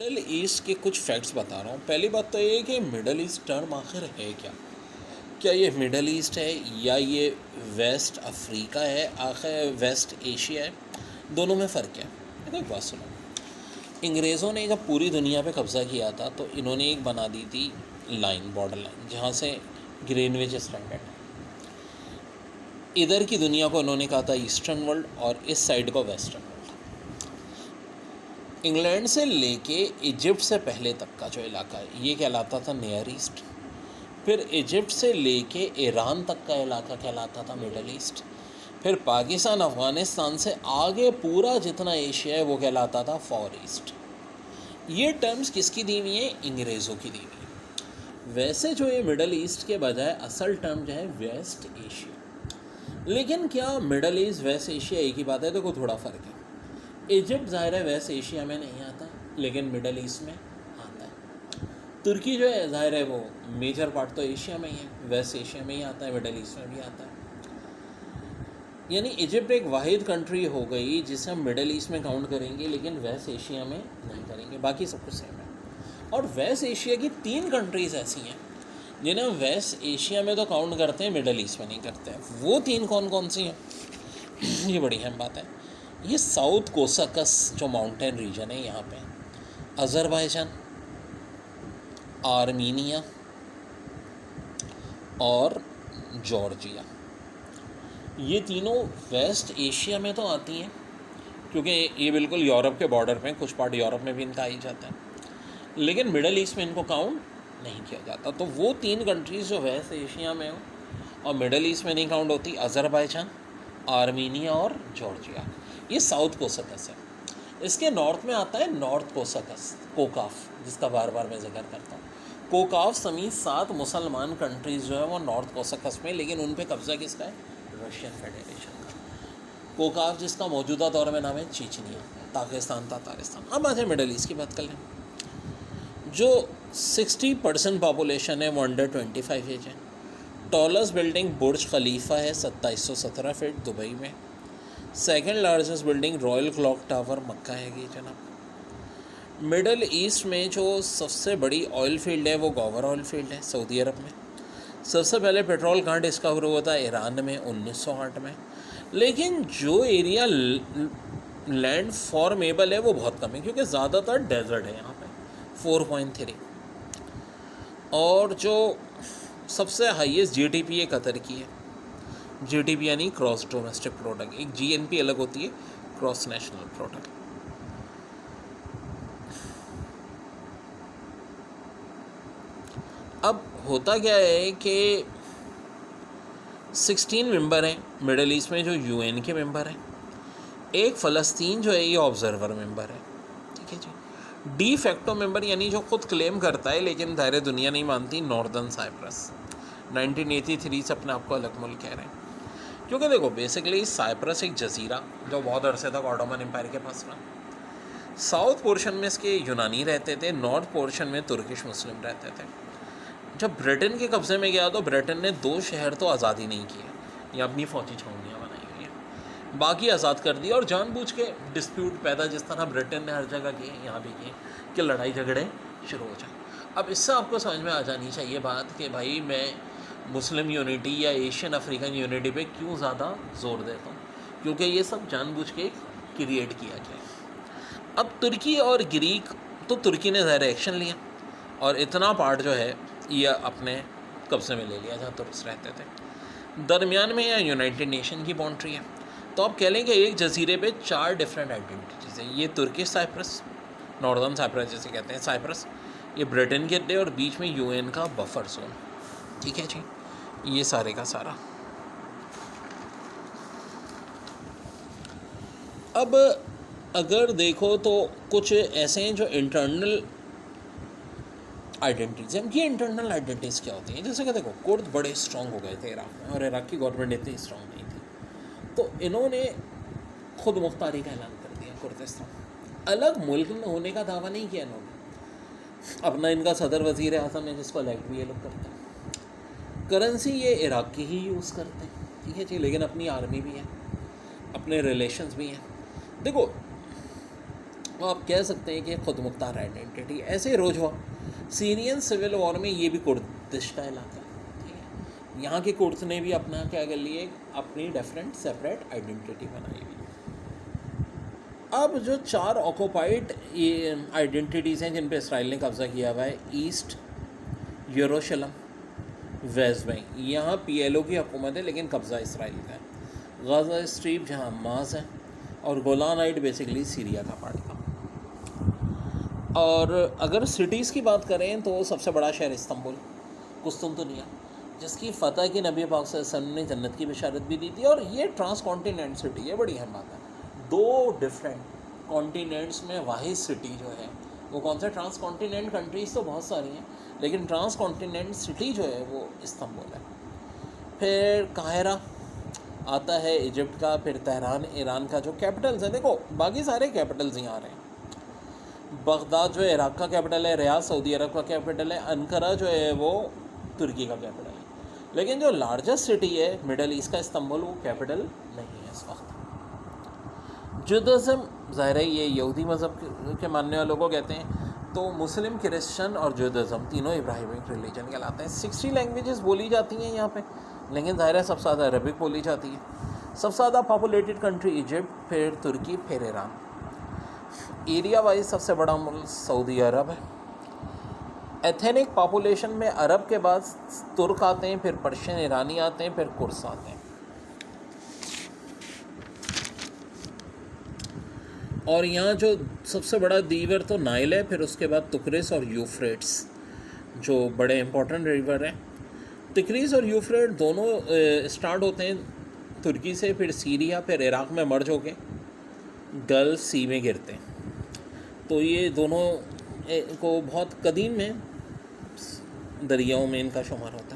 Middle east के कुछ facts बता रहा हूँ। पहली बात तो ये है कि मिडल ईस्ट टर्म आखिर है क्या? क्या ये मिडल ईस्ट है या ये वेस्ट अफ्रीका है, आखिर वेस्ट एशिया है? दोनों में फ़र्क है। देखो एक बात सुनो, अंग्रेज़ों ने जब पूरी दुनिया पे कब्ज़ा किया था तो इन्होंने एक बना दी थी लाइन, बॉर्डर लाइन, जहाँ से ग्रीनविच स्टैंडर्ड, इधर की दुनिया को इन्होंने कहा था ईस्टर्न वर्ल्ड और इस साइड को वेस्टर्न वर्ल्ड। इंग्लैंड से लेके इजिप्ट से पहले तक का जो इलाका है ये कहलाता था नियर ईस्ट। फिर इजिप्ट से लेके ईरान तक का इलाका कहलाता था मिडल ईस्ट। फिर पाकिस्तान अफ़गानिस्तान से आगे पूरा जितना एशिया है वो कहलाता था फॉर ईस्ट। ये टर्म्स किसकी दी हुई है? अंग्रेज़ों की दी हुई है। वैसे जो ये मिडल ईस्ट के बजाय असल टर्म जो है वेस्ट एशिया। लेकिन क्या मिडल ईस्ट वेस्ट एशिया एक ही बात है? देखो थोड़ा फ़र्क है। इजिप्ट ज़ाहिर है वेस्ट एशिया में नहीं आता, लेकिन मिडल ईस्ट में आता है। तुर्की जो है ज़ाहिर है वो मेजर पार्ट तो एशिया में ही है, वेस्ट एशिया में ही आता है, मिडल ईस्ट में भी आता है। यानी इजिप्ट एक वाहिद कंट्री हो गई जिसे हम मिडल ईस्ट में काउंट करेंगे लेकिन वेस्ट एशिया में नहीं करेंगे, बाकी सब कुछ सेम है। और वेस्ट एशिया की 3 कंट्रीज़ ऐसी हैं जिन्हें हम वेस्ट एशिया में तो काउंट करते हैं, मिडल ईस्ट में नहीं करते हैं। वो 3 कौन कौन सी हैं? ये बड़ी अहम बात है। ये साउथ कोसाकस जो माउंटेन रीजन है यहाँ पे, अज़रबैजान, आर्मीनिया और जॉर्जिया, ये तीनों वेस्ट एशिया में तो आती हैं क्योंकि ये बिल्कुल यूरोप के बॉर्डर पे, कुछ पार्ट यूरोप में भी इनका आ ही जाता है, लेकिन मिडल ईस्ट में इनको काउंट नहीं किया जाता। तो वो 3 कंट्रीज़ जो वेस्ट एशिया में हो और मिडल ईस्ट में नहीं काउंट होती, अज़रबैजान, आर्मीनिया और जॉर्जिया, ये साउथ कोसाकस है। इसके नॉर्थ में आता है नॉर्थ कोसाकस, कोकाफ, जिसका बार बार मैं जिक्र करता हूँ। कोकाफ समेत 7 मुसलमान कंट्रीज़ जो है वो नॉर्थ कोसाकस में, लेकिन उन पे कब्ज़ा किसका है? रशियन फेडरेशन का। कोकाफ जिसका मौजूदा दौर में नाम है चेचनिया, पाकिस्तान, तातारिस्तान। अब आज मिडल ईस्ट की बात कर लें। जो 60% पॉपुलेशन है वो अंडर 25 एज है। टॉलेस्ट बिल्डिंग बुर्ज खलीफा है 2717 फीट दुबई में। Second largest building Royal Clock Tower Mecca है कि जनाब। मिडल ईस्ट में जो सबसे बड़ी ऑयल फील्ड है वो गौवर ऑयल फील्ड है सऊदी अरब में। सबसे पहले पेट्रोल कहाँ डिस्कवर हुआ था? ईरान में 1908 में। लेकिन जो एरिया लैंड फॉर्मेबल है वो बहुत कम है क्योंकि ज़्यादातर डेजर्ट है यहाँ पे, 4.3। और जो सबसे हाईएस्ट जीडीपी है कतर की है। जीडीपी यानी क्रॉस डोमेस्टिक प्रोडक्ट, एक जीएनपी अलग होती है, क्रॉस नेशनल प्रोडक्ट। अब होता क्या है कि 16 मेंबर हैं मिडल ईस्ट में जो यूएन के मेंबर हैं। एक फ़लस्तीन जो है ये ऑब्जर्वर मेंबर है, ठीक है जी। डी फैक्टो मेंबर यानी जो खुद क्लेम करता है लेकिन दायरे दुनिया नहीं मानती, नॉर्दर्न साइप्रस। 1983 से अपने आप को अलग मुल्क कह रहे हैं क्योंकि देखो बेसिकली साइप्रस एक जजीरा जो बहुत अरसे तक ऑटोमन एम्पायर के पास रहा। साउथ पोर्शन में इसके यूनानी रहते थे, नॉर्थ पोर्शन में तुर्किश मुस्लिम रहते थे। जब ब्रिटेन के कब्ज़े में गया तो ब्रिटेन ने 2 शहर तो आज़ाद ही नहीं किए, या अपनी फौजी छावनियाँ बनाई हुई हैं, बाकी आज़ाद कर दिया। और जानबूझ के डिस्प्यूट पैदा जिस तरह ब्रिटेन ने हर जगह किए यहाँ भी किए कि लड़ाई झगड़े शुरू हो जाए। अब इससे आपको समझ में आ जानी चाहिए बात कि भाई मैं मुस्लिम यूनिटी या एशियन अफ्रीकन यूनिटी पे क्यों ज़्यादा ज़ोर देता हूँ, क्योंकि ये सब जानबूझ के क्रिएट किया गया। अब तुर्की और ग्रीक, तो तुर्की ने ज़ाहिर एक्शन लिया और इतना पार्ट जो है ये अपने कब्ज़े में ले लिया जहाँ तुर्क रहते थे। दरमियान में यह यूनाइटेड नेशन की बाउंड्री है, तो आप कह लें कि एक जजीरे पे 4 डिफरेंट आइडेंटिटीज़ हैं। ये तुर्किश साइप्रस, नॉर्दर्न साइप्रस जिसे कहते हैं साइप्रस, ये ब्रिटेन के अड्डे और बीच में यूएन का बफर जोन, ठीक है जी। ये सारे का सारा। अब अगर देखो तो कुछ ऐसे हैं जो इंटरनल आइडेंटिटीज़ हैं। ये इंटरनल आइडेंटिटीज़ क्या होती हैं? जैसे कि देखो कुर्द बड़े स्ट्रॉन्ग हो गए थे इराक़ में और इराक़ की गवर्नमेंट इतनी स्ट्रॉन्ग नहीं थी, तो इन्होंने खुद मुख्तारी का ऐलान कर दिया। कुर्दिस्तान अलग मुल्क में होने का दावा नहीं किया इन्होंने। अपना इनका सदर वज़ीर आज़म है जिसको इलेक्ट भी ये लोग करते हैं। करेंसी ये इराक़ की ही यूज़ करते हैं, ठीक है जी, लेकिन अपनी आर्मी भी है, अपने रिलेशंस भी हैं। देखो तो आप कह सकते हैं कि खुद मुख्तार आइडेंटिटी। ऐसे ही रोज हुआ सीरियन सिविल वॉर में, ये भी कुर्दिश का इलाका है, ठीक है। यहाँ के कुर्द ने भी अपना क्या कर लिए, अपनी डिफरेंट सेपरेट आइडेंटिटी बनाई हुई। अब जो 4 ऑक्यूपाइड आइडेंटिटीज़ हैं जिन पे इसराइल ने कब्ज़ा किया हुआ है, ईस्ट यरूशलेम, वेस्ट बैंक, यहाँ PLO की हुकूमत है लेकिन कब्ज़ा इसराइल का है। गाज़ा स्ट्रिप जहाँ हमास है, और गोलान हाइट बेसिकली सीरिया का पार्ट था। और अगर सिटीज़ की बात करें तो सबसे बड़ा शहर इस्तांबुल, कुस्तुनतुनिया, जिसकी फ़तह की नबी पाक सल्लल्लाहु अलैहि वसल्लम ने जन्नत की बशारत भी दी थी। और ये ट्रांस कॉन्टिनेंट सिटी है, बड़ी अहम बात है। 2 डिफरेंट कॉन्टिनेंट्स में वाहिद सिटी जो है वो कौन सा, ट्रांस कॉन्टिनेंट कंट्रीज़ तो बहुत सारी हैं लेकिन ट्रांस कॉन्टिनेंट सिटी जो है वो इस्तांबुल है। फिर काहिरा आता है इजिप्ट का, फिर तेहरान ईरान का जो कैपिटल्स है। देखो बाकी सारे कैपिटल्स यहाँ आ रहे हैं। बगदाद जो है इराक़ का कैपिटल है, रियाद सऊदी अरब का कैपिटल है, अनकरा जो है वो तुर्की का कैपिटल है। लेकिन जो लार्जेस्ट सिटी है मिडल ईस्ट का, इस्तांबुल, वो कैपिटल नहीं है इस वक्त। जुदाइज़्म ज़ाहिर है ये यहूदी मज़हब के मानने वालों को कहते हैं। तो मुस्लिम, क्रिश्चन और जुदाइज़्म तीनों इब्राहिमिक रिलीजन कहलाते हैं। 60 लैंग्वेजेस बोली जाती हैं यहाँ पे, लेकिन ज़ाहिर है सबसे ज़्यादा अरबिक बोली जाती है। सबसे ज़्यादा पॉपुलेटेड कंट्री इजिप्ट, फिर तुर्की, फिर ईरान। एरिया वाइज सबसे बड़ा मुल्क सऊदी अरब है। एथनिक पॉपुलेशन में अरब के बाद तुर्क आते हैं, फिर पर्शियन ईरानी आते हैं, फिर कुर्स आते हैं। और यहाँ जो सबसे बड़ा दीवर तो नाइल है, फिर उसके बाद तुक्रिस और यूफ्रेट्स जो बड़े इंपॉर्टेंट रिवर हैं। तिक्रीस और यूफ्रेट दोनों स्टार्ट होते हैं तुर्की से, फिर सीरिया, फिर इराक़ में मर्ज होके गल्फ सी में गिरते हैं। तो ये दोनों को बहुत कदीम में दरियाओं में इनका शुमार होता है।